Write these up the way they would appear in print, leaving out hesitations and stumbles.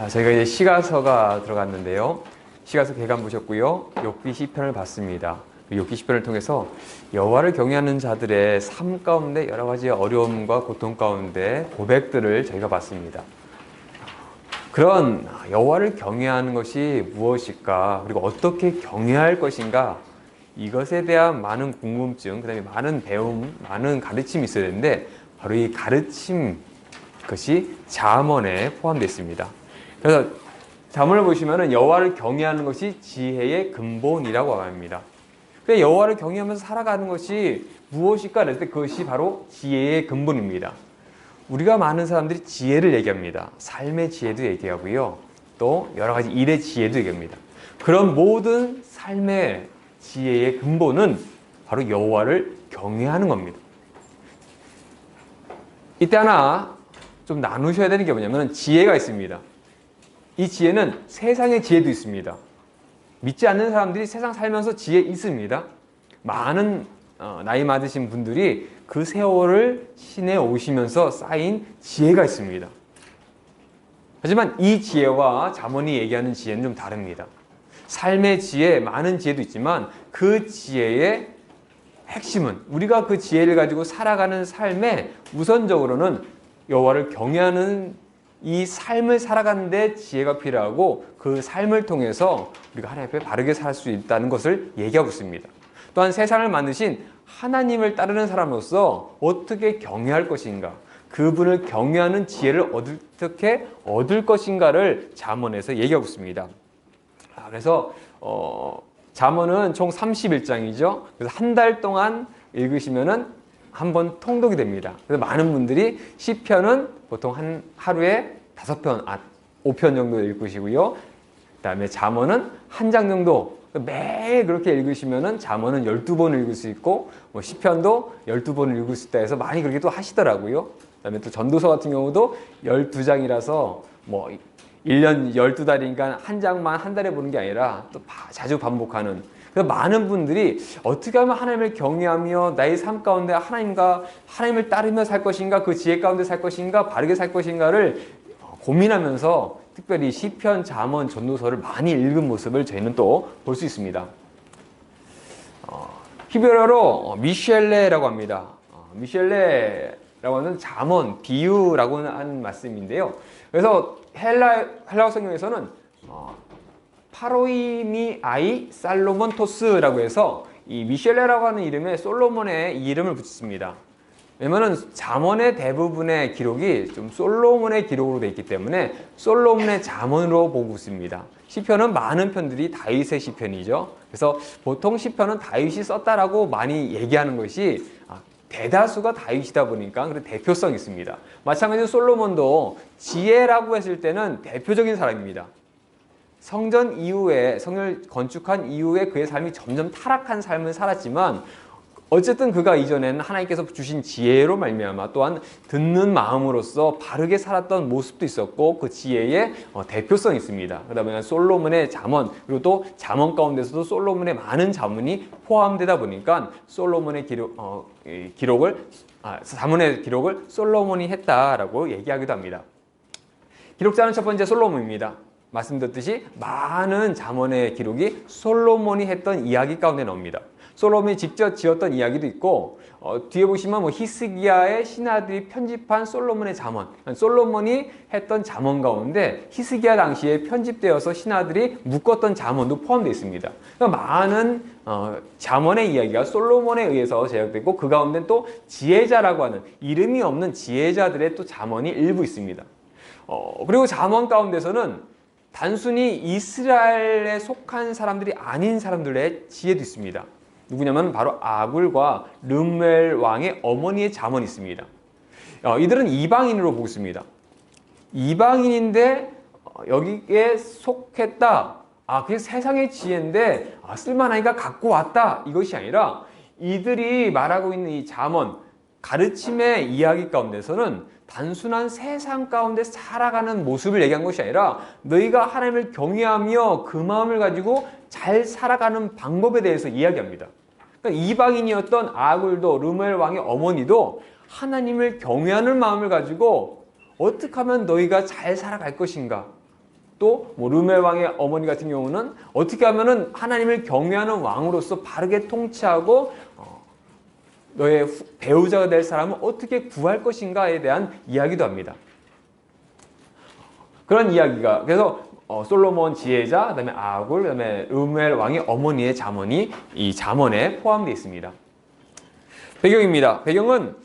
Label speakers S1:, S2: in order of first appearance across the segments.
S1: 저희가 이제 시가서가 들어갔는데요. 시가서 개간 보셨고요. 욥기 시편을 봤습니다. 욥기 시편을 통해서 여호와를 경외하는 자들의 삶 가운데 여러 가지 어려움과 고통 가운데 고백들을 저희가 봤습니다. 그런 여호와를 경외하는 것이 무엇일까? 그리고 어떻게 경외할 것인가? 이것에 대한 많은 궁금증, 그 다음에 많은 배움, 많은 가르침이 있어야 되는데 바로 이 가르침, 그것이 잠언에 포함되어 있습니다. 그래서 잠언을 보시면 여호와를 경외하는 것이 지혜의 근본이라고 합니다. 여호와를 경외하면서 살아가는 것이 무엇일까 그랬을 때 그것이 바로 지혜의 근본입니다. 우리가 많은 사람들이 지혜를 얘기합니다. 삶의 지혜도 얘기하고요. 또 여러 가지 일의 지혜도 얘기합니다. 그런 모든 삶의 지혜의 근본은 바로 여호와를 경외하는 겁니다. 이때 하나 좀 나누셔야 되는 게 뭐냐면 지혜가 있습니다. 이 지혜는 세상의 지혜도 있습니다. 믿지 않는 사람들이 세상 살면서 지혜 있습니다. 많은 나이 많으신 분들이 그 세월을 시내 오시면서 쌓인 지혜가 있습니다. 하지만 이 지혜와 잠언이 얘기하는 지혜는 좀 다릅니다. 삶의 지혜, 많은 지혜도 있지만 그 지혜의 핵심은 우리가 그 지혜를 가지고 살아가는 삶에 우선적으로는 여호와를 경외하는 이 삶을 살아가는 데 지혜가 필요하고 그 삶을 통해서 우리가 하나님 앞에 바르게 살 수 있다는 것을 얘기하고 있습니다. 또한 세상을 만드신 하나님을 따르는 사람으로서 어떻게 경외할 것인가, 그분을 경외하는 지혜를 어떻게 얻을 것인가를 잠언에서 얘기하고 있습니다. 그래서 잠언은 총 31장이죠. 그래서 한 달 동안 읽으시면은 한 번 통독이 됩니다. 그래서 많은 분들이 시편은 보통 하루에 5편 정도 읽으시고요. 그 다음에 잠언은 한 장 정도 매일 그렇게 읽으시면은 잠언은 12번 읽을 수 있고 시편도 12번을 읽을 수 있다 해서 많이 그렇게 또 하시더라고요. 그 다음에 또 전도서 같은 경우도 12장이라서 1년 12달이니까 한 장만 한 달에 보는 게 아니라 또 자주 반복하는. 그래서 많은 분들이 어떻게 하면 하나님을 경외하며 나의 삶 가운데 하나님을 따르며 살 것인가, 그 지혜 가운데 살 것인가, 바르게 살 것인가를 고민하면서 특별히 시편, 잠언, 전도서를 많이 읽은 모습을 저희는 또 볼 수 있습니다. 히브리어로 미셸레라고 합니다. 미셸레라고 하는 잠언, 비유라고 하는 말씀인데요. 그래서 헬라어 성경에서는 파로이미 아이 살로몬토스라고 해서 이 미셸레라고 하는 이름에 솔로몬의 이름을 붙였습니다. 왜냐면은 잠언의 대부분의 기록이 좀 솔로몬의 기록으로 되어 있기 때문에 솔로몬의 잠언으로 보고 있습니다. 시편은 많은 편들이 다윗의 시편이죠. 그래서 보통 시편은 다윗이 썼다라고 많이 얘기하는 것이 대다수가 다윗이다 보니까 그런 대표성이 있습니다. 마찬가지로 솔로몬도 지혜라고 했을 때는 대표적인 사람입니다. 성전 이후에, 성을 건축한 이후에 그의 삶이 점점 타락한 삶을 살았지만 어쨌든 그가 이전에는 하나님께서 주신 지혜로 말미암아 또한 듣는 마음으로서 바르게 살았던 모습도 있었고 그 지혜의 대표성이 있습니다. 그러다 보니까 솔로몬의 잠언, 그리고 또 잠언 가운데서도 솔로몬의 많은 잠언이 포함되다 보니까 솔로몬의 잠언의 기록을 솔로몬이 했다라고 얘기하기도 합니다. 기록자는 첫 번째 솔로몬입니다. 말씀드렸듯이 많은 잠언의 기록이 솔로몬이 했던 이야기 가운데 나옵니다. 솔로몬이 직접 지었던 이야기도 있고 뒤에 보시면 히스기야의 신하들이 편집한 솔로몬의 잠언, 솔로몬이 했던 잠언 가운데 히스기야 당시에 편집되어서 신하들이 묶었던 잠언도 포함되어 있습니다. 그러니까 많은 잠언의 이야기가 솔로몬에 의해서 제작됐고 그 가운데 또 지혜자라고 하는 이름이 없는 지혜자들의 또 잠언이 일부 있습니다. 그리고 잠언 가운데서는 단순히 이스라엘에 속한 사람들이 아닌 사람들의 지혜도 있습니다. 누구냐면 바로 아굴과 르멜 왕의 어머니의 잠언이 있습니다. 이들은 이방인으로 보고 있습니다. 이방인인데 여기에 속했다. 그게 세상의 지혜인데 쓸만하니까 갖고 왔다. 이것이 아니라 이들이 말하고 있는 이 잠언, 가르침의 이야기 가운데서는 단순한 세상 가운데 살아가는 모습을 얘기한 것이 아니라 너희가 하나님을 경외하며 그 마음을 가지고 잘 살아가는 방법에 대해서 이야기합니다. 그러니까 이방인이었던 아굴도 르멜 왕의 어머니도 하나님을 경외하는 마음을 가지고 어떻게 하면 너희가 잘 살아갈 것인가, 또 뭐 르멜 왕의 어머니 같은 경우는 어떻게 하면은 하나님을 경외하는 왕으로서 바르게 통치하고 너의 배우자가 될 사람을 어떻게 구할 것인가에 대한 이야기도 합니다. 그런 이야기가 그래서 솔로몬 지혜자, 그다음에 아굴, 그다음에 르멜 왕의 어머니의 잠언이 이 잠언에 포함되어 있습니다. 배경입니다. 배경은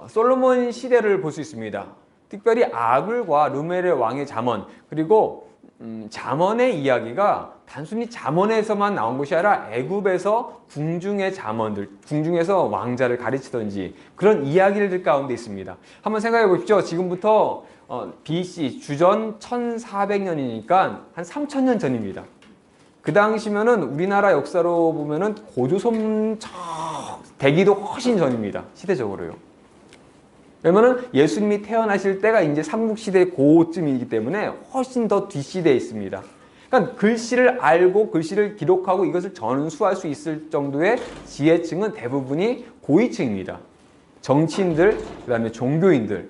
S1: 솔로몬 시대를 볼 수 있습니다. 특별히 아굴과 르멜의 왕의 잠언 그리고 잠언의 이야기가 단순히 잠언에서만 나온 것이 아니라 애굽에서 궁중의 잠언들, 궁중에서 왕자를 가르치던지 그런 이야기들 가운데 있습니다. 한번 생각해 보십시오. 지금부터 BC 주전 1400년이니까 한 3000년 전입니다. 그 당시면은 우리나라 역사로 보면은 고조선 되기도 훨씬 전입니다. 시대적으로요. 왜냐면은 예수님이 태어나실 때가 이제 삼국시대 고쯤이기 때문에 훨씬 더 뒷시대에 있습니다. 그러니까 글씨를 알고 글씨를 기록하고 이것을 전수할 수 있을 정도의 지혜층은 대부분이 고위층입니다. 정치인들, 그 다음에 종교인들.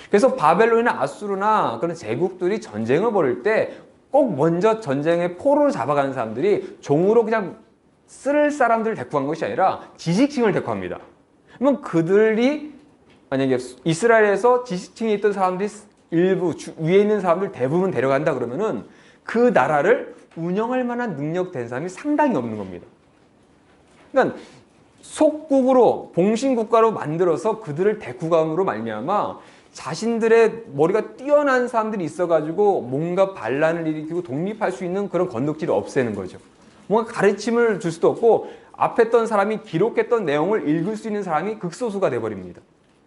S1: 그래서 바벨론이나 아수르나 그런 제국들이 전쟁을 벌일 때 꼭 먼저 전쟁의 포로를 잡아가는 사람들이 종으로 그냥 쓸 사람들을 데리고 간 것이 아니라 지식층을 데리고 갑니다. 그러면 그들이 만약에 이스라엘에서 지식층에 있던 사람들이 일부 위에 있는 사람들 대부분 데려간다 그러면은 그 나라를 운영할 만한 능력된 사람이 상당히 없는 겁니다. 그러니까 속국으로 봉신국가로 만들어서 그들을 데리고 감으로 말미암아 자신들의 머리가 뛰어난 사람들이 있어가지고 뭔가 반란을 일으키고 독립할 수 있는 그런 건덕지를 없애는 거죠. 뭔가 가르침을 줄 수도 없고 앞에 있던 사람이 기록했던 내용을 읽을 수 있는 사람이 극소수가 돼버립니다.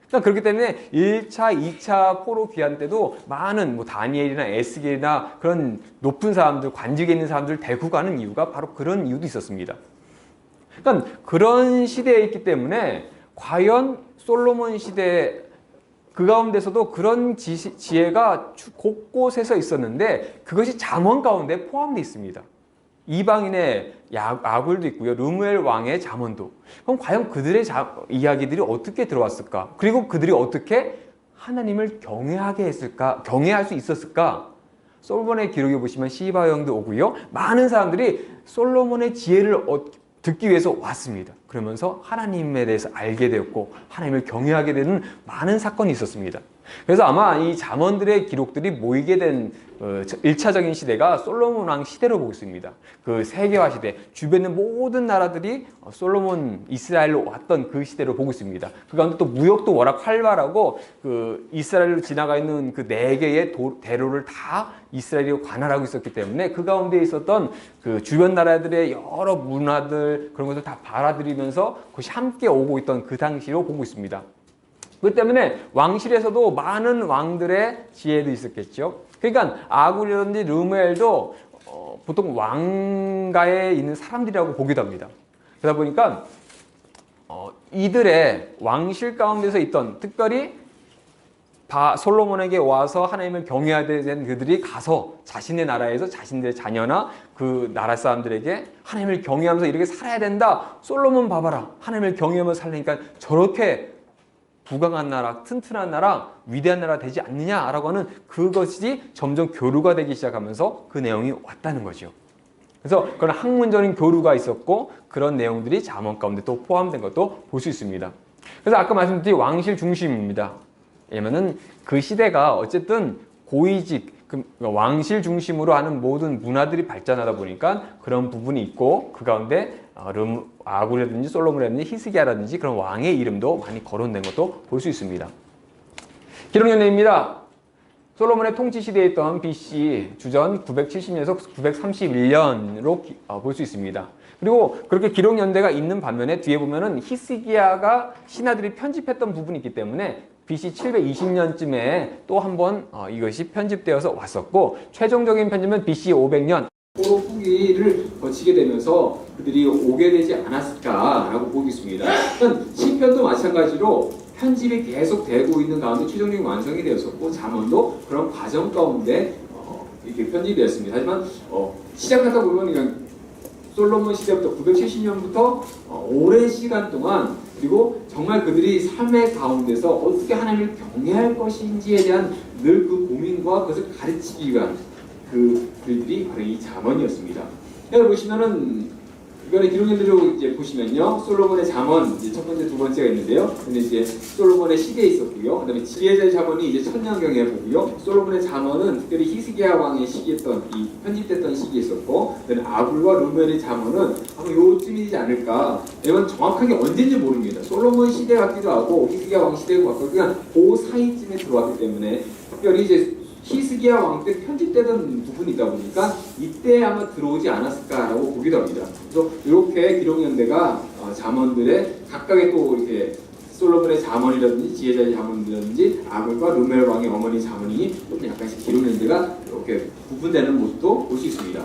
S1: 그러니까 그렇기 때문에 1차, 2차 포로 귀환 때도 많은 뭐 다니엘이나 에스겔이나 그런 높은 사람들, 관직에 있는 사람들을 데리고 가는 이유가 바로 그런 이유도 있었습니다. 그러니까 그런 시대에 있기 때문에 과연 솔로몬 시대 그 가운데서도 그런 지혜가 곳곳에서 있었는데 그것이 잠언 가운데 포함되어 있습니다. 이방인의 아굴도 있고요. 르무엘 왕의 잠언도. 그럼 과연 그들의 이야기들이 어떻게 들어왔을까? 그리고 그들이 어떻게 하나님을 경외하게 했을까? 경외할 수 있었을까? 솔로몬의 기록에 보시면 시바형도 오고요. 많은 사람들이 솔로몬의 지혜를 듣기 위해서 왔습니다. 그러면서 하나님에 대해서 알게 되었고 하나님을 경외하게 되는 많은 사건이 있었습니다. 그래서 아마 이 잠언들의 기록들이 모이게 된 1차적인 시대가 솔로몬 왕 시대로 보고 있습니다. 그 세계화 시대, 주변에 모든 나라들이 솔로몬 이스라엘로 왔던 그 시대로 보고 있습니다. 그 가운데 또 무역도 워낙 활발하고 그 이스라엘로 지나가 있는 그 4개의 대로를 다 이스라엘이 관할하고 있었기 때문에 그 가운데 있었던 그 주변 나라들의 여러 문화들 그런 것을 다 받아들이면서 그것이 함께 오고 있던 그 당시로 보고 있습니다. 그렇기 때문에 왕실에서도 많은 왕들의 지혜도 있었겠죠. 그러니까 아굴이라든지 르무엘도 보통 왕가에 있는 사람들이라고 보기도 합니다. 그러다 보니까 이들의 왕실 가운데서 있던 특별히 솔로몬에게 와서 하나님을 경외하게 된 그들이 가서 자신의 나라에서 자신들의 자녀나 그 나라 사람들에게 하나님을 경외하면서 이렇게 살아야 된다. 솔로몬 봐봐라. 하나님을 경외하면서 살려니까 저렇게 부강한 나라, 튼튼한 나라, 위대한 나라 되지 않느냐라고 하는 그것이 점점 교류가 되기 시작하면서 그 내용이 왔다는 거죠. 그래서 그런 학문적인 교류가 있었고 그런 내용들이 잠언 가운데 또 포함된 것도 볼 수 있습니다. 그래서 아까 말씀드린 왕실 중심입니다. 왜냐면은 그 시대가 어쨌든 고위직, 왕실 중심으로 하는 모든 문화들이 발전하다 보니까 그런 부분이 있고 그 가운데 아굴이라든지 솔로몬이라든지 히스기야라든지 그런 왕의 이름도 많이 거론된 것도 볼 수 있습니다. 기록연대입니다. 솔로몬의 통치 시대에 있던 BC 주전 970년에서 931년으로 볼 수 있습니다. 그리고 그렇게 기록연대가 있는 반면에 뒤에 보면은 히스기야가 신하들이 편집했던 부분이 있기 때문에 BC 720년쯤에 또 한 번 이것이 편집되어서 왔었고 최종적인 편집은 BC 500년 포로 후기를 거치게 되면서 그들이 오게 되지 않았을까라고 보고 있습니다. 시편도 마찬가지로 편집이 계속 되고 있는 가운데 최종적인 완성이 되었었고 잠언도 그런 과정 가운데 이렇게 편집이 되었습니다. 하지만 시작하다 보면 그냥 솔로몬 시대부터 970년부터 오랜 시간 동안 그리고 정말 그들이 삶의 가운데서 어떻게 하나님을 경외할 것인지에 대한 늘 그 고민과 그것을 가르치기 위한
S2: 그 글들이 바로 이 잠언이었습니다. 여기 보시면은 이거는 기록인들로 이제 보시면요, 솔로몬의 잠언 이제 첫 번째, 두 번째가 있는데요. 근데 이제 솔로몬의 시대에 있었고요. 그다음에 지혜자의 잠언이 이제 천년경에 보고요. 솔로몬의 잠언은 특별히 히스기야 왕의 시기였던 이 편집됐던 시기에 있었고, 그다음에 아굴과 르멜의 잠언은 아마 요쯤이지 않을까. 이건 정확하게 언제인지 모릅니다. 솔로몬 시대 같기도 하고 히스기야 왕 시대 같기도 하고 그냥 그 사이쯤에 들어왔기 때문에 특별히 이제 히스기야 왕 때 편집되던 부분이다 보니까 이때 아마 들어오지 않았을까라고 보기도 합니다. 그래서 이렇게 기록연대가 잠언들의 각각의 또 이렇게 솔로몬의 잠언이라든지 지혜자의 잠언이라든지 아굴과 르멜 왕의 어머니 잠언이 좀 약간씩 기록연대가 이렇게 구분되는 모습도 볼 수 있습니다.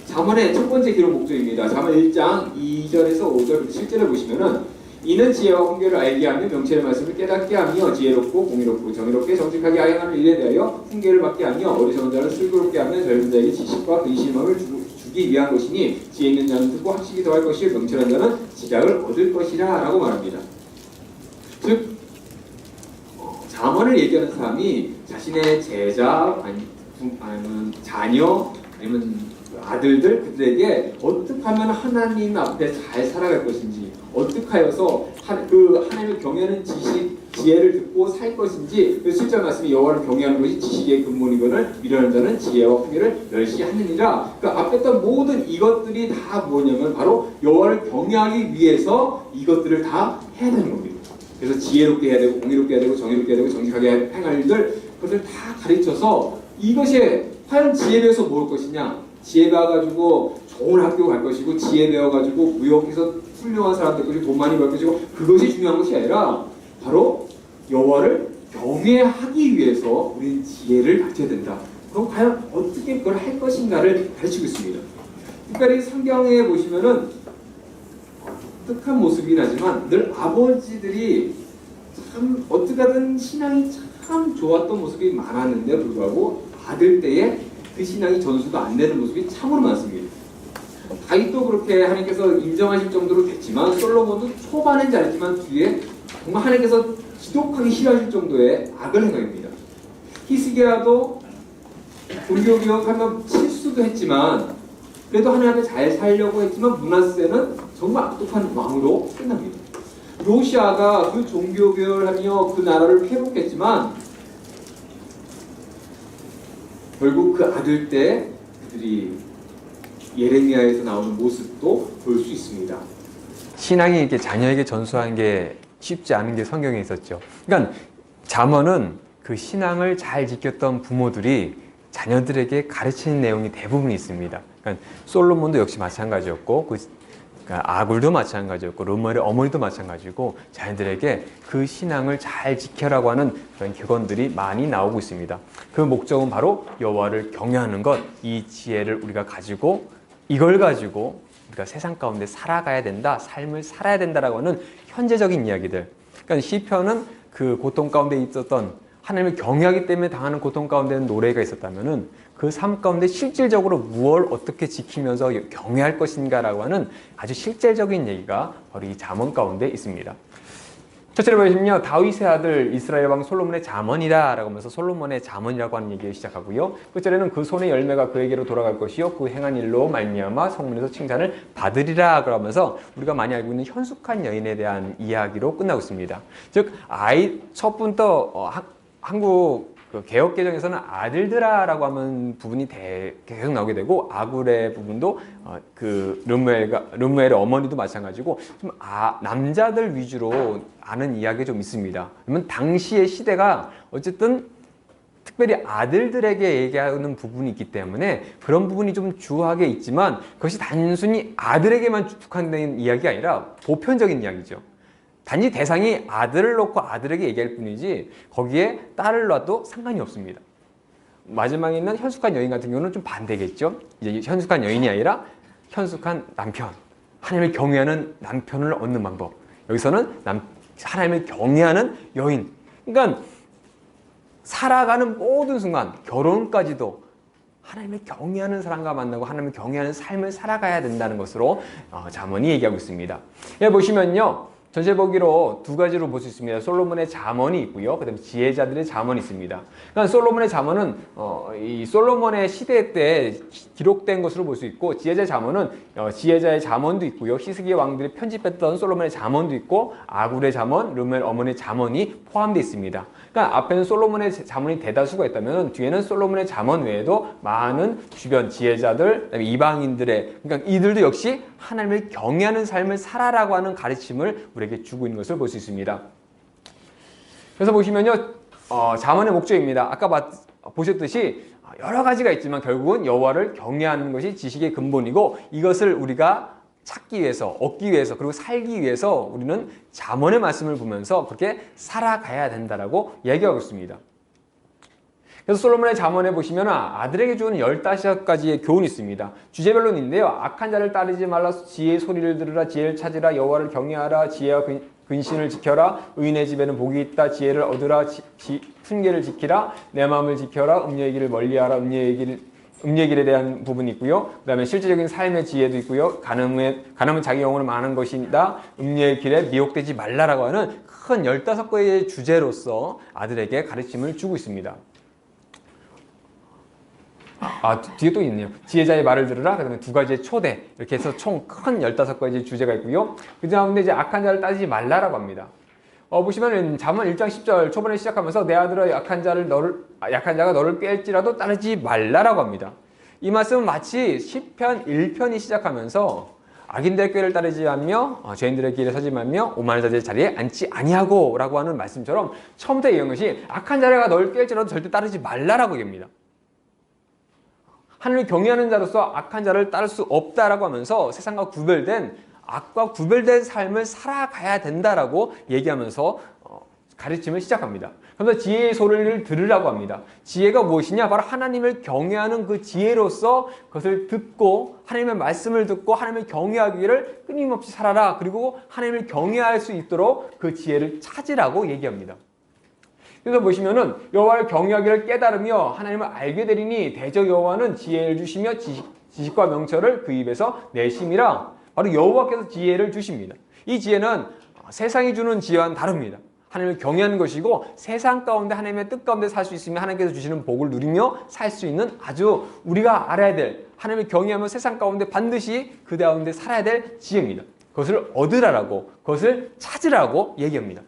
S2: 잠언의 첫 번째 기록 목적입니다. 잠언 1장 2절에서 5절 실제로 보시면은 이는 지혜와 훈계를 알게 하며 명철의 말씀을 깨닫게 하며 지혜롭고 공의롭고 정의롭게 정직하게 하여하는 일에 대하여 훈계를 받게 하며 어리석은 자를 슬기롭게 하며 젊은 자에게 지식과 근심함을 주기 위한 것이니 지혜 있는 자는 듣고 학식이 더할 것이요 명철한 자는 지략을 얻을 것이라 라고 말합니다. 즉 잠언을 얘기하는 사람이 자신의 제자 아니면 자녀 아니면 아들들 그들에게 어떻게 하면 하나님 앞에 잘 살아갈 것인지 어떻게 하여서 그 하나님을 경외하는 지혜를 듣고 살 것인지 그 실제 말씀이 여호와를 경외하는 것이 지식의 근본이거늘 미련한 자는 지혜와 훈계를 멸시하느니라. 그 앞에 있던 모든 이것들이 다 뭐냐면 바로 여호와를 경외하기 위해서 이것들을 다 해야 되는 겁니다. 그래서 지혜롭게 해야 되고 공의롭게 해야 되고 정의롭게 해야 되고 정직하게 행할 일들 그것을 다 가르쳐서 이것이 과연 지혜 배워서 뭘 것이냐, 지혜 배워가지고 좋은 학교 갈 것이고 지혜 배워가지고 무역에서 훌륭한 사람 될 것이고 돈 많이 벌 것이고 그것이 중요한 것이 아니라 바로 여호와를 경외하기 위해서 우리는 지혜를 갖춰야 된다. 그럼 과연 어떻게 그걸 할 것인가를 가르치고 있습니다. 특별히 성경에 보시면은 독특한 모습이긴 하지만 늘 아버지들이 참 어떻게 하든 신앙이 참 좋았던 모습이 많았는데 불구하고 아들 때에 그 신앙이 전수가 안 되는 모습이 참으로 많습니다. 다윗도 그렇게 하나님께서 인정하실 정도로 됐지만 솔로몬도 초반엔 잘했지만 뒤에 정말 하나님께서 지독하게 싫어하실 정도의 악을 행합니다. 히스기야도 종교개혁하면 실수도 했지만 그래도 하나님 앞에 잘 살려고 했지만 므낫세는 정말 악독한 왕으로 끝납니다. 요시아가 그 종교개혁을 하며 그 나라를 회복했지만 결국 그 아들 때 그들이 예레미야에서 나오는 모습도 볼 수 있습니다.
S1: 신앙이 이렇게 자녀에게 전수하는 게 쉽지 않은 게 성경에 있었죠. 그러니까 잠언은 그 신앙을 잘 지켰던 부모들이 자녀들에게 가르치는 내용이 대부분 있습니다. 그러니까 솔로몬도 역시 마찬가지였고 그러니까 아굴도 마찬가지였고 르멜의 어머니도 마찬가지고 자녀들에게 그 신앙을 잘 지켜라고 하는 그런 격언들이 많이 나오고 있습니다. 그 목적은 바로 여호와를 경외하는 것, 이 지혜를 우리가 가지고 이걸 가지고 우리가 세상 가운데 살아가야 된다, 삶을 살아야 된다라고 하는 현재적인 이야기들. 그러니까 시편은 그 고통 가운데 있었던 하나님을 경외하기 때문에 당하는 고통 가운데는 노래가 있었다면은 그 삶 가운데 실질적으로 무엇을 어떻게 지키면서 경외할 것인가라고 하는 아주 실질적인 얘기가 바로 이 잠언 가운데 있습니다. 첫째로 보시면요, 다윗의 아들 이스라엘 왕 솔로몬의 잠언이다 라고 하면서 솔로몬의 잠언이라고 하는 얘기를 시작하고요. 끝절에는 그 손의 열매가 그에게로 돌아갈 것이요 그 행한 일로 말미암아 성문에서 칭찬을 받으리라 그러면서 우리가 많이 알고 있는 현숙한 여인에 대한 이야기로 끝나고 있습니다. 즉 첫부터 한국 개혁개정에서는 아들들아라고 하는 부분이 계속 나오게 되고 아굴의 부분도 그 르무엘의 어머니도 마찬가지고 좀 남자들 위주로 아는 이야기가 좀 있습니다. 그러면 당시의 시대가 어쨌든 특별히 아들들에게 얘기하는 부분이 있기 때문에 그런 부분이 좀 주하게 있지만 그것이 단순히 아들에게만 국한된 이야기가 아니라 보편적인 이야기죠. 단지 대상이 아들을 놓고 아들에게 얘기할 뿐이지 거기에 딸을 놔도 상관이 없습니다. 마지막에 있는 현숙한 여인 같은 경우는 좀 반대겠죠. 이제 현숙한 여인이 아니라 현숙한 남편, 하나님을 경외하는 남편을 얻는 방법. 여기서는 하나님을 경외하는 여인. 그러니까 살아가는 모든 순간, 결혼까지도 하나님을 경외하는 사람과 만나고 하나님을 경외하는 삶을 살아가야 된다는 것으로 잠언이 얘기하고 있습니다. 여기 보시면요. 전체 보기로 두 가지로 볼 수 있습니다. 솔로몬의 잠언이 있고요. 그다음에 지혜자들의 잠언이 있습니다. 그러니까 솔로몬의 잠언은 이 솔로몬의 시대 때 기록된 것으로 볼 수 있고, 지혜자의 잠언은 지혜자의 잠언도 있고요. 히스기야 왕들이 편집했던 솔로몬의 잠언도 있고, 아굴의 잠언, 르멜 어머니의 잠언이 포함되어 있습니다. 그러니까 앞에는 솔로몬의 잠언이 대다수가 있다면 뒤에는 솔로몬의 잠언 외에도 많은 주변 지혜자들, 그다음에 이방인들의, 그러니까 이들도 역시 하나님을 경외하는 삶을 살아라고 하는 가르침을 우리에게 주고 있는 것을 볼 수 있습니다. 그래서 보시면요, 잠언의 목적입니다. 아까 보셨듯이 여러 가지가 있지만 결국은 여호와를 경외하는 것이 지식의 근본이고, 이것을 우리가 찾기 위해서, 얻기 위해서, 그리고 살기 위해서 우리는 잠언의 말씀을 보면서 그렇게 살아가야 된다라고 얘기하고 있습니다. 그래서 솔로몬의 잠언에 보시면 아들에게 주는 15가지의 교훈이 있습니다. 주제별로는 있는데요. 악한 자를 따르지 말라, 지혜의 소리를 들으라, 지혜를 찾으라, 여호와를 경외하라, 지혜와 근신을 지켜라, 의인의 집에는 복이 있다, 지혜를 얻으라, 훈계를 지키라, 내 마음을 지켜라, 음녀의 길을 멀리하라, 음녀의 길에 대한 부분이 있고요. 그 다음에 실제적인 삶의 지혜도 있고요. 간음은 자기 영혼을 망하는 것이다, 음녀의 길에 미혹되지 말라라고 하는 큰 15가지의 주제로서 아들에게 가르침을 주고 있습니다. 뒤에 또 있네요. 지혜자의 말을 들으라, 그 다음에 2가지의 초대, 이렇게 해서 총 큰 15가지의 주제가 있고요. 그 다음에 이제 악한 자를 따지지 말라라고 합니다. 보시면 잠언 1장 10절 초반에 시작하면서 내 아들아 약한 자가 너를 깰지라도 따르지 말라라고 합니다. 이 말씀은 마치 시편 1편이 시작하면서 악인들의 꾀를 따르지 않으며 죄인들의 길에 서지 말며 오만한 자들의 자리에 앉지 아니하고 라고 하는 말씀처럼 처음부터 얘기한 것이 악한 자가 너를 깰지라도 절대 따르지 말라라고 얘기합니다. 하나님을 경외하는 자로서 악한 자를 따를 수 없다라고 하면서 세상과 구별된, 악과 구별된 삶을 살아가야 된다라고 얘기하면서 가르침을 시작합니다. 그래서 지혜의 소리를 들으라고 합니다. 지혜가 무엇이냐? 바로 하나님을 경외하는 그 지혜로서 그것을 듣고, 하나님의 말씀을 듣고 하나님을 경외하기를 끊임없이 살아라. 그리고 하나님을 경외할 수 있도록 그 지혜를 찾으라고 얘기합니다. 그래서 보시면은 여호와를 경외하기를 깨달으며 하나님을 알게 되리니 대저 여호와는 지혜를 주시며 지식과 명철을 그 입에서 내심이라. 바로 여호와께서 지혜를 주십니다. 이 지혜는 세상이 주는 지혜와는 다릅니다. 하나님을 경외하는 것이고, 세상 가운데 하나님의 뜻 가운데 살 수 있으며 하나님께서 주시는 복을 누리며 살 수 있는 아주 우리가 알아야 될, 하나님을 경외하며 세상 가운데 반드시 그 가운데 살아야 될 지혜입니다. 그것을 얻으라라고, 그것을 찾으라고 얘기합니다.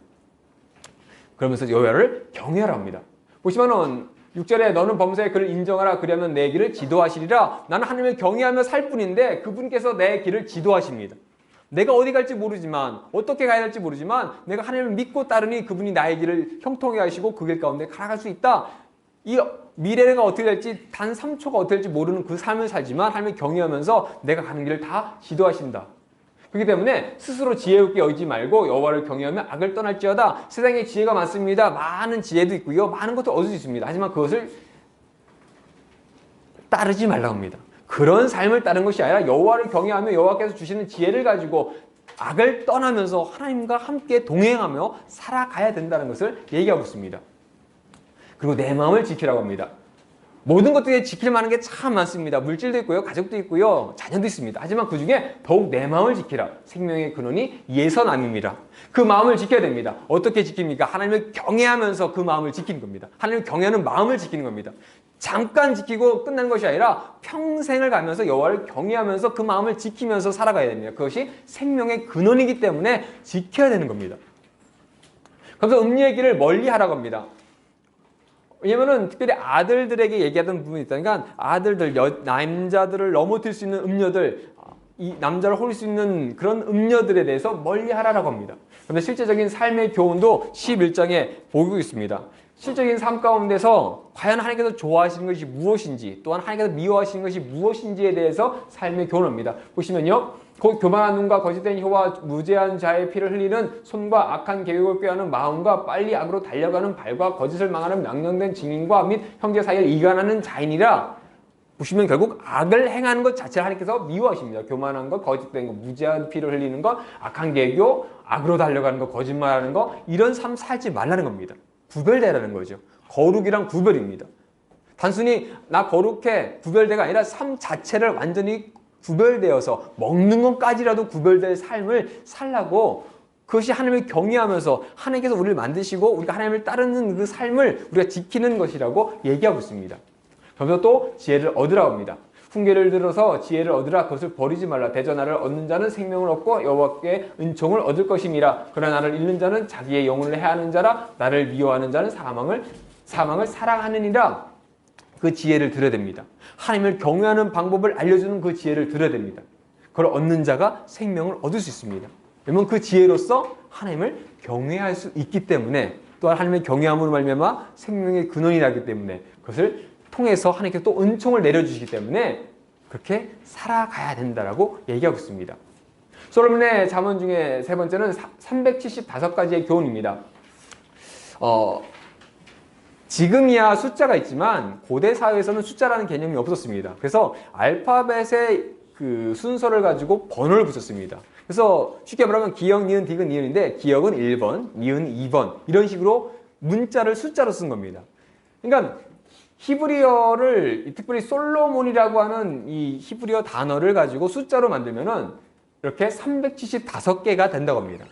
S1: 그러면서 여호와를 경외하라 합니다. 보시면은 6절에 너는 범사의 그를 인정하라, 그리하면 내 길을 지도하시리라. 나는 하나님을 경외하며 살 뿐인데 그분께서 내 길을 지도하십니다. 내가 어디 갈지 모르지만, 어떻게 가야 될지 모르지만 내가 하나님을 믿고 따르니 그분이 나의 길을 형통하게 하시고 그 길 가운데 살아갈 수 있다. 이 미래가 어떻게 될지 단 3초가 어떻게 될지 모르는 그 삶을 살지만 하나님을 경외하면서 내가 가는 길을 다 지도하신다. 그렇기 때문에 스스로 지혜롭게 여기지 말고 여호와를 경외하며 악을 떠날지어다. 세상에 지혜가 많습니다. 많은 지혜도 있고요. 많은 것도 얻을 수 있습니다. 하지만 그것을 따르지 말라고 합니다. 그런 삶을 따르는 것이 아니라 여호와를 경외하며 여호와께서 주시는 지혜를 가지고 악을 떠나면서 하나님과 함께 동행하며 살아가야 된다는 것을 얘기하고 있습니다. 그리고 내 마음을 지키라고 합니다. 모든 것들에 지킬 만한 게 참 많습니다. 물질도 있고요, 가족도 있고요, 자녀도 있습니다. 하지만 그 중에 더욱 내 마음을 지키라. 생명의 근원이 예선함입니다. 그 마음을 지켜야 됩니다. 어떻게 지킵니까? 하나님을 경외하면서 그 마음을 지키는 겁니다. 하나님을 경외하는 마음을 지키는 겁니다. 잠깐 지키고 끝나는 것이 아니라 평생을 가면서 여호와를 경외하면서 그 마음을 지키면서 살아가야 됩니다. 그것이 생명의 근원이기 때문에 지켜야 되는 겁니다. 그래서 음녀의 길을 멀리 하라고 합니다. 왜냐면은 특별히 아들들에게 얘기하던 부분이 있다니까, 아들들, 남자들을 넘어뜨릴 수 있는 음녀들, 이 남자를 홀릴 수 있는 그런 음녀들에 대해서 멀리 하라고 합니다. 그런데 실제적인 삶의 교훈도 11장에 보고 있습니다. 실적인 삶 가운데서 과연 하나님께서 좋아하시는 것이 무엇인지, 또한 하나님께서 미워하시는 것이 무엇인지에 대해서 삶의 교훈입니다. 보시면요, 교만한 눈과 거짓된 혀와 무죄한 자의 피를 흘리는 손과 악한 계획을 꾀하는 마음과 빨리 악으로 달려가는 발과 거짓을 망하는 명령된 증인과 및 형제 사이를 이간하는 자인이라. 보시면 결국 악을 행하는 것 자체를 하나님께서 미워하십니다. 교만한 것, 거짓된 것, 무죄한 피를 흘리는 것, 악한 계교, 악으로 달려가는 것, 거짓말하는 것, 이런 삶 살지 말라는 겁니다. 구별되라는 거죠. 거룩이랑 구별입니다. 단순히 나 거룩해 구별대가 아니라 삶 자체를 완전히 구별되어서 먹는 것까지라도 구별될 삶을 살라고 그것이 하나님을 경외하면서 하나님께서 우리를 만드시고 우리가 하나님을 따르는 그 삶을 우리가 지키는 것이라고 얘기하고 있습니다. 그러면서 또 지혜를 얻으라고 합니다. 훈계를 들어서 지혜를 얻으라. 그것을 버리지 말라. 대전하를 얻는 자는 생명을 얻고 여호와께 은총을 얻을 것임이라. 그러나 나를 잃는 자는 자기의 영혼을 해하는 자라. 나를 미워하는 자는 사망을 사랑하느니라. 그 지혜를 들어야 됩니다. 하나님을 경외하는 방법을 알려주는 그 지혜를 들어야 됩니다. 그걸 얻는 자가 생명을 얻을 수 있습니다. 왜냐하면 그 지혜로서 하나님을 경외할 수 있기 때문에, 또한 하나님의 경외함으로 말미암아 생명의 근원이 나기 때문에, 그것을 통해서 하나님께서 또 은총을 내려주시기 때문에 그렇게 살아가야 된다라고 얘기하고 있습니다. 솔로몬의 잠언 중에 세 번째는 375가지의 교훈입니다. 지금이야 숫자가 있지만 고대 사회에서는 숫자라는 개념이 없었습니다. 그래서 알파벳의 그 순서를 가지고 번호를 붙였습니다. 그래서 쉽게 말하면 기역, 니은, 디귿, 니은인데 기역은 1번, 니은 2번 이런 식으로 문자를 숫자로 쓴 겁니다. 그러니까 히브리어를, 특별히 솔로몬이라고 하는 이 히브리어 단어를 가지고 숫자로 만들면은 이렇게 375개가 된다고 합니다.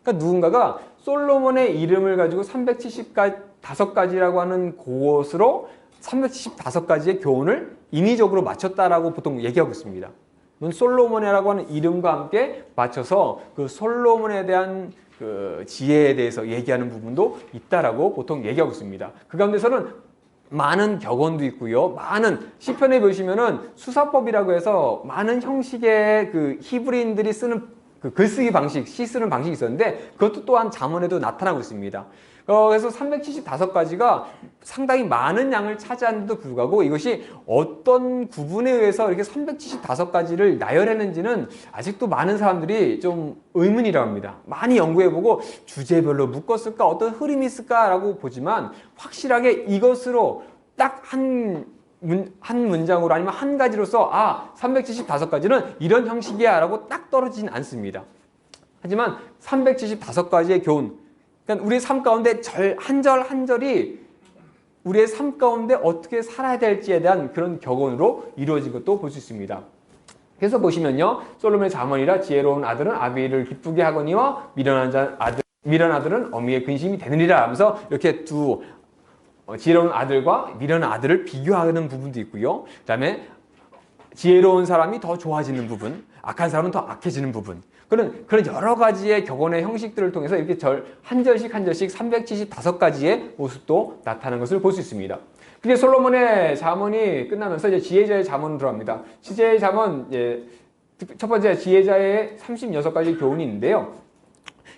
S1: 그러니까 누군가가 솔로몬의 이름을 가지고 375가지라고 하는 그것으로 375가지의 교훈을 인위적으로 맞췄다라고 보통 얘기하고 있습니다. 솔로몬이라고 하는 이름과 함께 맞춰서 그 솔로몬에 대한 그 지혜에 대해서 얘기하는 부분도 있다라고 보통 얘기하고 있습니다. 그 가운데서는 많은 격언도 있고요. 많은 시편에 보시면은 수사법이라고 해서 많은 형식의 그 히브리인들이 쓰는 그 글쓰기 방식, 시 쓰는 방식이 있었는데 그것도 또한 잠언에도 나타나고 있습니다. 그래서 375가지가 상당히 많은 양을 차지하는데도 불구하고 이것이 어떤 구분에 의해서 이렇게 375가지를 나열했는지는 아직도 많은 사람들이 좀 의문이라고 합니다. 많이 연구해보고 주제별로 묶었을까, 어떤 흐름이 있을까라고 보지만 확실하게 이것으로 딱 한 문장으로 아니면 한 가지로서 375가지는 이런 형식이야 라고 딱 떨어지진 않습니다. 하지만 375가지의 교훈, 그러니까 우리의 삶 가운데 한 절 한 절이 우리의 삶 가운데 어떻게 살아야 될지에 대한 그런 격언으로 이루어진 것도 볼 수 있습니다. 그래서 보시면요, 솔로몬의 잠언이라 지혜로운 아들은 아비를 기쁘게 하거니와 미련한 아들은 어미의 근심이 되느니라 하면서 이렇게 두 지혜로운 아들과 미련한 아들을 비교하는 부분도 있고요. 그 다음에 지혜로운 사람이 더 좋아지는 부분, 악한 사람은 더 악해지는 부분, 그런 여러 가지의 격언의 형식들을 통해서 이렇게 한 절씩 375가지의 모습도 나타나는 것을 볼 수 있습니다. 그게 솔로몬의 잠언이 끝나면서 이제 지혜자의 잠언으로 들어갑니다. 지혜자의 잠언, 첫 번째 지혜자의 36가지 교훈이 있는데요.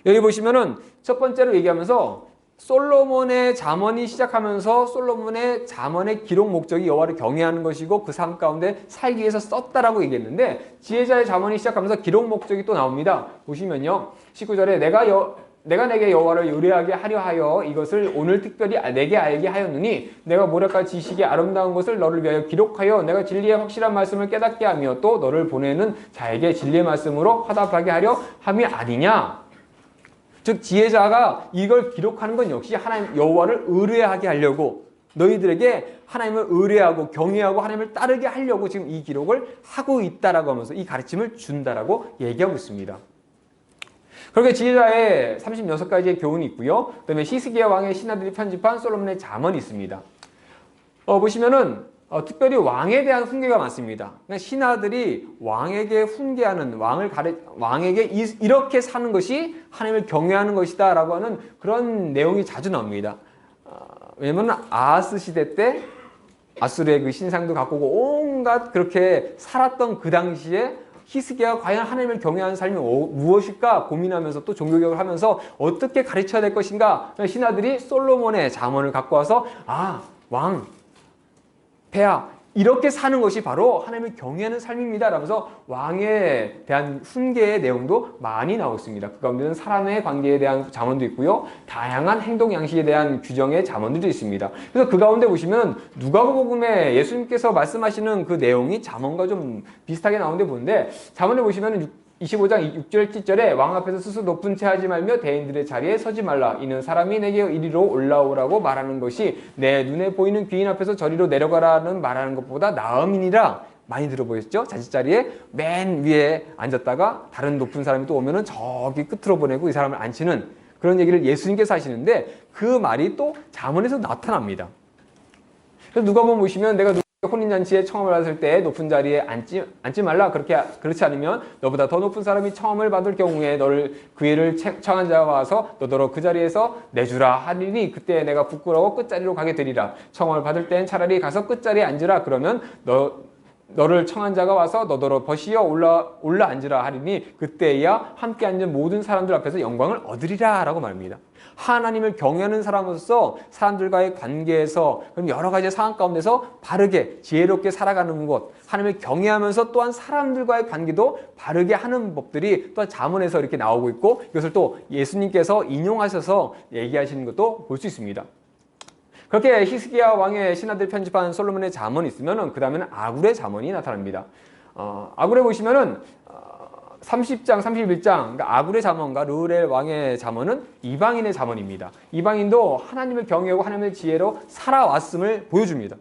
S1: 여기 보시면은 첫 번째로 얘기하면서 솔로몬의 잠언이 시작하면서 솔로몬의 잠언의 기록 목적이 여호와를 경외하는 것이고 그 삶 가운데 살기 위해서 썼다라고 얘기했는데, 지혜자의 잠언이 시작하면서 기록 목적이 또 나옵니다. 보시면요, 19절에 내가 내게 여호와를 의뢰하게 하려 하여 이것을 오늘 특별히 내게 알게 하였느니 내가 모략과 지식의 아름다운 것을 너를 위하여 기록하여 내가 진리의 확실한 말씀을 깨닫게 하며 또 너를 보내는 자에게 진리의 말씀으로 화답하게 하려 함이 아니냐. 즉 지혜자가 이걸 기록하는 건 역시 하나님 여호와를 의뢰하게 하려고, 너희들에게 하나님을 의뢰하고 경외하고 하나님을 따르게 하려고 지금 이 기록을 하고 있다라고 하면서 이 가르침을 준다라고 얘기하고 있습니다. 그렇게 지혜자의 36가지의 교훈이 있고요. 그 다음에 히스기야 왕의 신하들이 편집한 솔로몬의 잠언이 있습니다. 보시면은 특별히 왕에 대한 훈계가 많습니다. 그러니까 신하들이 왕에게 훈계하는, 왕에게 이렇게 사는 것이 하나님을 경외하는 것이다 라고 하는 그런 내용이 자주 나옵니다. 왜냐면 아하스 시대 때 아수르의 그 신상도 갖고 오고 온갖 그렇게 살았던 그 당시에 히스기야가 과연 하나님을 경외하는 삶이 무엇일까 고민하면서 또 종교개혁을 하면서 어떻게 가르쳐야 될 것인가, 신하들이 솔로몬의 잠언을 갖고 와서 왕, 폐하, 이렇게 사는 것이 바로 하나님을 경외하는 삶입니다 라면서 왕에 대한 훈계의 내용도 많이 나오고 있습니다. 그 가운데는 사람의 관계에 대한 잠언도 있고요, 다양한 행동 양식에 대한 규정의 잠언들도 있습니다. 그래서 그 가운데 보시면 누가복음에 예수님께서 말씀하시는 그 내용이 잠언과 좀 비슷하게 나오는데 보는데, 잠언에 보시면 25장 6절 7절에 왕 앞에서 스스로 높은 채 하지 말며 대인들의 자리에 서지 말라. 이는 사람이 내게 이리로 올라오라고 말하는 것이 내 눈에 보이는 귀인 앞에서 저리로 내려가라는 말하는 것보다 나음이니라. 많이 들어보셨죠? 자식자리에 맨 위에 앉았다가 다른 높은 사람이 또 오면은 저기 끝으로 보내고 이 사람을 앉히는 그런 얘기를 예수님께서 하시는데 그 말이 또 잠언에서 나타납니다. 그래서 누가복음 보시면 내가 혼인잔치에 청함을 받을 때 높은 자리에 앉지 말라. 그렇지 않으면 너보다 더 높은 사람이 청함을 받을 경우에 너를 그 일을 청한 자가 와서 너더러 그 자리에서 내주라 하리니 그때 내가 부끄러워 끝자리로 가게 되리라. 청함을 받을 땐 차라리 가서 끝자리에 앉으라. 그러면 너를 청한 자가 와서 너더러 벗이여 올라 앉으라 하리니 그때야 함께 앉은 모든 사람들 앞에서 영광을 얻으리라 라고 말합니다. 하나님을 경외하는 사람으로서 사람들과의 관계에서 그럼 여러 가지 상황 가운데서 바르게 지혜롭게 살아가는 것, 하나님을 경외하면서 또한 사람들과의 관계도 바르게 하는 법들이 또한 잠언에서 이렇게 나오고 있고 이것을 또 예수님께서 인용하셔서 얘기하시는 것도 볼 수 있습니다. 그렇게 히스기야 왕의 신하들 편집한 솔로몬의 잠언이 있으면은 그 다음에는 아굴의 잠언이 나타납니다. 아굴에 보시면은 30장, 31장, 그러니까 아굴의 잠언과 르우엘 왕의 잠언은 이방인의 잠언입니다. 이방인도 하나님을 경외하고 하나님의 지혜로 살아왔음을 보여줍니다.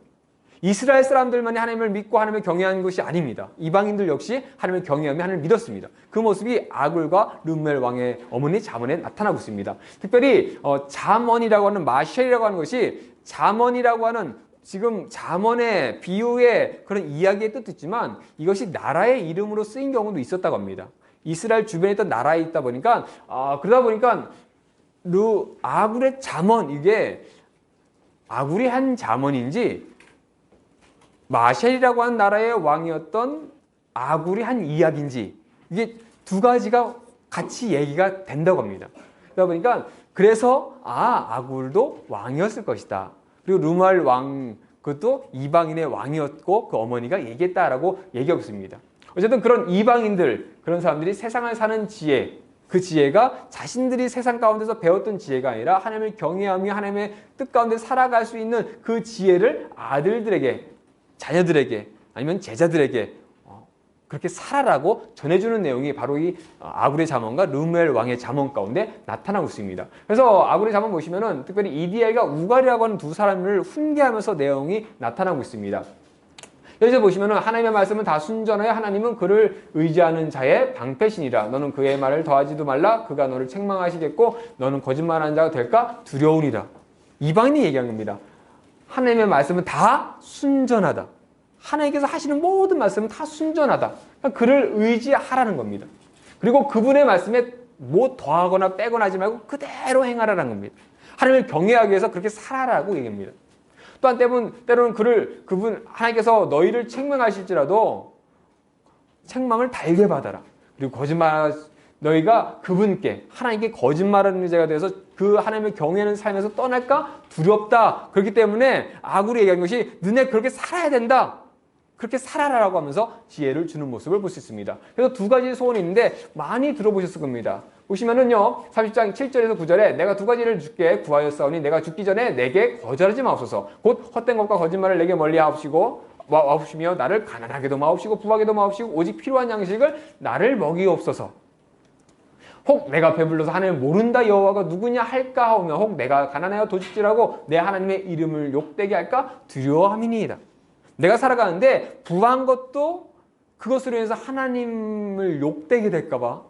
S1: 이스라엘 사람들만이 하나님을 믿고 하나님을 경외하는 것이 아닙니다. 이방인들 역시 하나님을 경외하며 하나님을 믿었습니다. 그 모습이 아굴과 르우엘 왕의 어머니 잠언에 나타나고 있습니다. 특별히 잠언이라고 하는 마쉘이라고 하는 것이 잠언이라고 하는 지금 잠언의 비유의 그런 이야기의 뜻도 있지만 이것이 나라의 이름으로 쓰인 경우도 있었다고 합니다. 이스라엘 주변에 있던 나라에 있다 보니까 그러다 보니까 아굴의 잠언 이게 아굴이 한 잠언인지 마셸이라고 하는 나라의 왕이었던 아굴이 한 이야기인지 이게 두 가지가 같이 얘기가 된다고 합니다. 그러다 보니까 그래서 아굴도 왕이었을 것이다. 그리고 르우엘 왕 그것도 이방인의 왕이었고 그 어머니가 얘기했다라고 얘기하고 있습니다. 어쨌든 그런 이방인들 그런 사람들이 세상을 사는 지혜 그 지혜가 자신들이 세상 가운데서 배웠던 지혜가 아니라 하나님을 경외하며 하나님의 뜻 가운데 살아갈 수 있는 그 지혜를 아들들에게 자녀들에게 아니면 제자들에게 그렇게 살아라고 전해주는 내용이 바로 이 아굴의 잠언과 르우엘 왕의 잠언 가운데 나타나고 있습니다. 그래서 아굴의 잠언 보시면은 특별히 이디엘과 우갈이라고 하는 두 사람을 훈계하면서 내용이 나타나고 있습니다. 여기서 보시면은 하나님의 말씀은 다 순전하여 하나님은 그를 의지하는 자의 방패시니라. 너는 그의 말을 더하지도 말라. 그가 너를 책망하시겠고 너는 거짓말하는 자가 될까 두려우니라. 이방인이 얘기한 겁니다. 하나님의 말씀은 다 순전하다. 하나님께서 하시는 모든 말씀은 다 순전하다. 그러니까 그를 의지하라는 겁니다. 그리고 그분의 말씀에 뭐 더하거나 빼거나 하지 말고 그대로 행하라는 겁니다. 하나님을 경외하기 위해서 그렇게 살아라고 얘기합니다. 또한 때로는 그분 하나님께서 너희를 책망하실지라도 책망을 달게 받아라. 그리고 너희가 그분께 하나님께 거짓말하는 자가 되어서 그 하나님을 경외하는 삶에서 떠날까 두렵다. 그렇기 때문에 아굴이 얘기한 것이 너네 그렇게 살아야 된다. 그렇게 살아라라고 하면서 지혜를 주는 모습을 볼 수 있습니다. 그래서 두 가지 소원이 있는데 많이 들어보셨을 겁니다. 보시면은요 30장 7절에서 9절에 내가 두 가지를 주께 구하였사오니 내가 죽기 전에 내게 거절하지 마옵소서. 곧 헛된 것과 거짓말을 내게 멀리 하옵시며 나를 가난하게도 마옵시고 부하게도 마옵시고 오직 필요한 양식을 나를 먹이옵소서. 혹 내가 배불러서 하나님을 모른다 여호와가 누구냐 할까 하오며 혹 내가 가난하여 도둑질하고 내 하나님의 이름을 욕되게 할까 두려워함이니이다. 내가 살아가는데 부한 것도 그것으로 인해서 하나님을 욕되게 될까 봐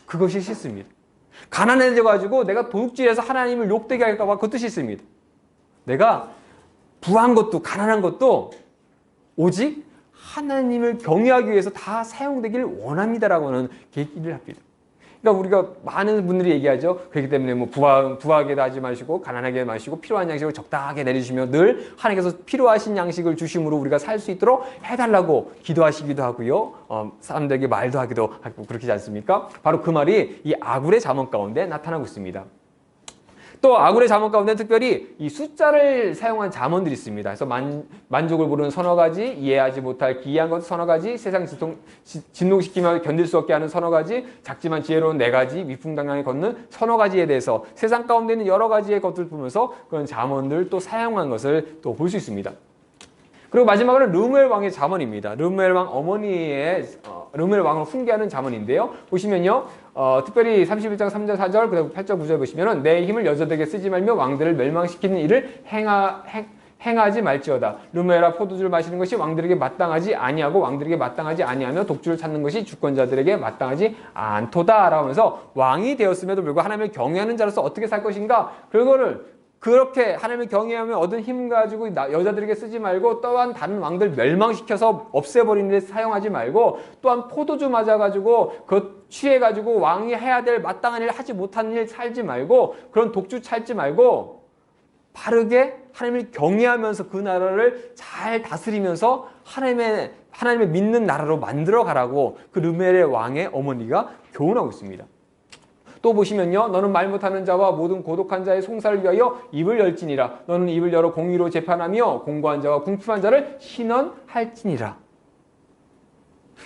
S1: 그것이 싫습니다. 가난해져가지고 내가 도둑질해서 하나님을 욕되게 할까 봐 그것도 싫습니다. 내가 부한 것도 가난한 것도 오직 하나님을 경외하기 위해서 다 사용되기를 원합니다라고 하는 얘기를 합니다. 그러니까 우리가 많은 분들이 얘기하죠. 그렇기 때문에 뭐 부하게 하지 마시고 가난하게 마시고 필요한 양식을 적당하게 내려주시며 늘 하나님께서 필요하신 양식을 주심으로 우리가 살 수 있도록 해달라고 기도하시기도 하고요. 사람들에게 말도 하기도 하고 그렇지 않습니까? 바로 그 말이 이 아굴의 잠언 가운데 나타나고 있습니다. 또 아굴의 잠언 가운데 특별히 이 숫자를 사용한 잠언들이 있습니다. 그래서 만족을 부르는 서너 가지, 이해하지 못할 기이한 것 서너 가지, 세상 진동시키며 견딜 수 없게 하는 서너 가지, 작지만 지혜로운 네 가지, 위풍당당히 걷는 서너 가지에 대해서 세상 가운데 있는 여러 가지의 것들을 보면서 그런 잠언들 또 사용한 것을 또 볼 수 있습니다. 그리고 마지막으로는 르우엘 왕의 잠언입니다. 르우엘 왕 어머니의 르우엘 왕을 훈계하는 잠언인데요. 보시면요. 특별히 31장 3절 4절 그리고 8절 9절 보시면은 내 힘을 여자들에게 쓰지 말며 왕들을 멸망시키는 일을 행하지 말지어다. 르무엘아, 포도주를 마시는 것이 왕들에게 마땅하지 아니하고 왕들에게 마땅하지 아니하며 독주를 찾는 것이 주권자들에게 마땅하지 않도다 라고 하면서 왕이 되었음에도 불구하고 하나님을 경외하는 자로서 어떻게 살 것인가, 그거를 그렇게 하나님을 경외하며 얻은 힘 가지고 여자들에게 쓰지 말고, 또한 다른 왕들 멸망시켜서 없애버리는 데 사용하지 말고, 또한 포도주 맞아가지고 그 취해가지고 왕이 해야 될 마땅한 일 하지 못하는 일 살지 말고, 그런 독주 찾지 말고 바르게 하나님을 경외하면서 그 나라를 잘 다스리면서 하나님의 믿는 나라로 만들어 가라고 그 르멜의 왕의 어머니가 교훈하고 있습니다. 또 보시면요, 너는 말 못하는 자와 모든 고독한 자의 송사를 위하여 입을 열지니라. 너는 입을 열어 공의로 재판하며 공고한 자와 궁핍한 자를 신원할지니라.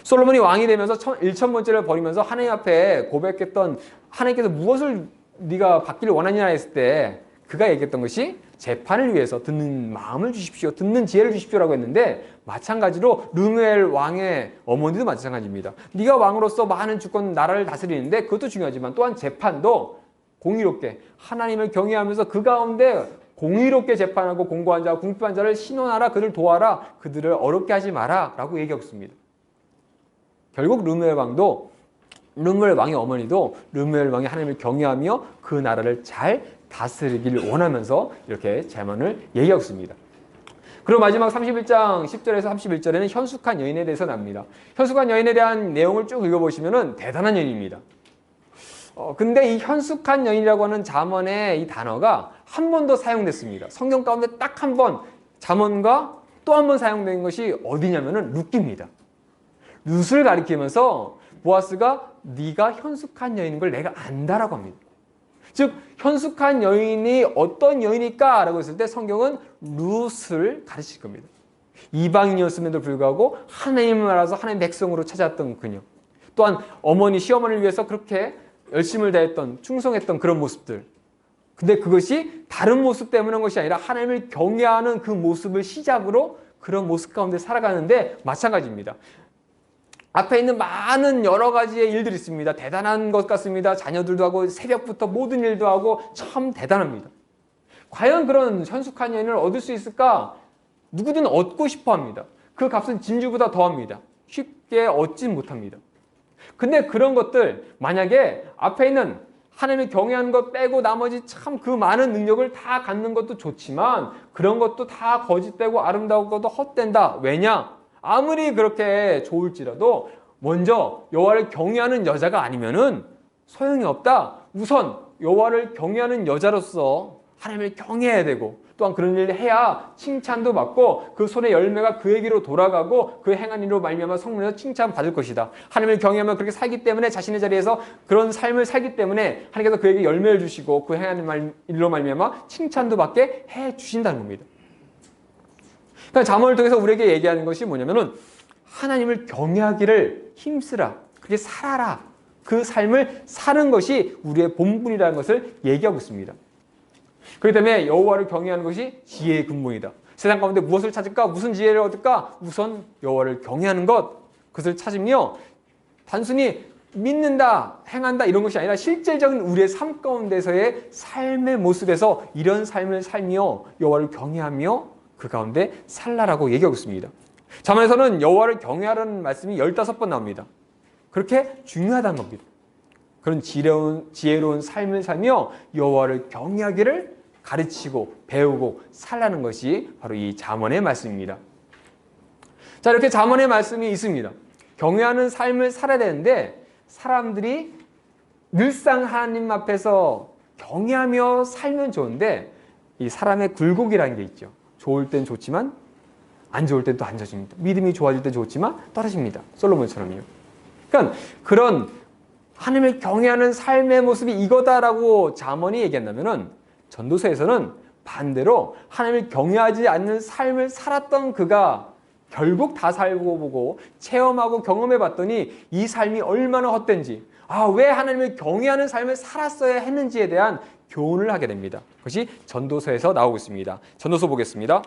S1: 솔로몬이 왕이 되면서 1,000번째를 버리면서 하나님 앞에 고백했던, 하나님께서 무엇을 네가 받기를 원하느냐 했을 때 그가 얘기했던 것이 재판을 위해서 듣는 마음을 주십시오, 듣는 지혜를 주십시오라고 했는데, 마찬가지로 르무엘 왕의 어머니도 마찬가지입니다. 네가 왕으로서 많은 주권 나라를 다스리는데 그것도 중요하지만 또한 재판도 공의롭게 하나님을 경외하면서 그 가운데 공의롭게 재판하고 공고한 자와 궁핍한 자를 신원하라, 그를 도와라, 그들을 어렵게 하지 마라 라고 얘기하고 있습니다. 결국 르무엘 왕의 어머니도 르무엘 왕이 하나님을 경외하며 그 나라를 잘 다스리기를 원하면서 이렇게 제만을 얘기하고 있습니다. 그리고 마지막 31장 10절에서 31절에는 현숙한 여인에 대해서 나옵니다. 현숙한 여인에 대한 내용을 쭉 읽어보시면 대단한 여인입니다. 근데 이 현숙한 여인이라고 하는 잠언의 이 단어가 한 번 더 사용됐습니다. 성경 가운데 딱 한 번 잠언과 또 한 번 사용된 것이 어디냐면은 룻기입니다. 룻을 가리키면서 보아스가 네가 현숙한 여인인 걸 내가 안다라고 합니다. 즉 현숙한 여인이 어떤 여인일까 라고 했을 때 성경은 룻을 가르칠 겁니다. 이방인이었음에도 불구하고 하나님을 알아서 하나님의 백성으로 찾아왔던 그녀, 또한 어머니 시어머니를 위해서 그렇게 열심을 다했던, 충성했던 그런 모습들. 근데 그것이 다른 모습 때문에 한 것이 아니라 하나님을 경외하는 그 모습을 시작으로 그런 모습 가운데 살아가는데 마찬가지입니다. 앞에 있는 많은 여러 가지의 일들이 있습니다. 대단한 것 같습니다. 자녀들도 하고 새벽부터 모든 일도 하고 참 대단합니다. 과연 그런 현숙한 여인을 얻을 수 있을까? 누구든 얻고 싶어 합니다. 그 값은 진주보다 더합니다. 쉽게 얻진 못합니다. 근데 그런 것들, 만약에 앞에 있는 하나님을 경외하는 것 빼고 나머지 참 그 많은 능력을 다 갖는 것도 좋지만 그런 것도 다 거짓되고 아름다우고도 헛된다. 왜냐? 아무리 그렇게 좋을지라도 먼저 여호와를 경외하는 여자가 아니면은 소용이 없다. 우선 여호와를 경외하는 여자로서 하나님을 경외해야 되고, 또한 그런 일을 해야 칭찬도 받고 그 손의 열매가 그에게로 돌아가고 그 행한 일로 말미암아 성문에서 칭찬받을 것이다. 하나님을 경외하며 그렇게 살기 때문에, 자신의 자리에서 그런 삶을 살기 때문에 하나님께서 그에게 열매를 주시고 그 행한 일로 말미암아 칭찬도 받게 해 주신다는 겁니다. 그러니까 잠언을 통해서 우리에게 얘기하는 것이 뭐냐면은 하나님을 경외하기를 힘쓰라, 그렇게 살아라, 그 삶을 사는 것이 우리의 본분이라는 것을 얘기하고 있습니다. 그렇기 때문에 여호와를 경외하는 것이 지혜의 근본이다. 세상 가운데 무엇을 찾을까? 무슨 지혜를 얻을까? 우선 여호와를 경외하는 것, 그것을 찾으며 단순히 믿는다, 행한다 이런 것이 아니라 실제적인 우리의 삶 가운데서의 삶의 모습에서 이런 삶을 살며 여호와를 경외하며 그 가운데 살라라고 얘기하고 있습니다. 잠언에서는 여호와를 경외하라는 말씀이 15번 나옵니다. 그렇게 중요하다는 겁니다. 그런 지혜로운 삶을 살며 여호와를 경외하기를 가르치고 배우고 살라는 것이 바로 이 잠언의 말씀입니다. 자, 이렇게 잠언의 말씀이 있습니다. 경외하는 삶을 살아야 되는데 사람들이 늘상 하나님 앞에서 경외하며 살면 좋은데 이 사람의 굴곡이라는 게 있죠. 좋을 땐 좋지만 안 좋을 땐 또 안 좋습니다. 믿음이 좋아질 때 좋지만 떨어집니다. 솔로몬처럼요. 그러니까 그런 하나님을 경외하는 삶의 모습이 이거다라고 잠언이 얘기한다면은 전도서에서는 반대로 하나님을 경외하지 않는 삶을 살았던 그가 결국 다 살고 보고 체험하고 경험해 봤더니 이 삶이 얼마나 헛된지, 왜 하나님을 경외하는 삶을 살았어야 했는지에 대한 교훈을 하게 됩니다. 그것이 전도서에서 나오고 있습니다. 전도서 보겠습니다.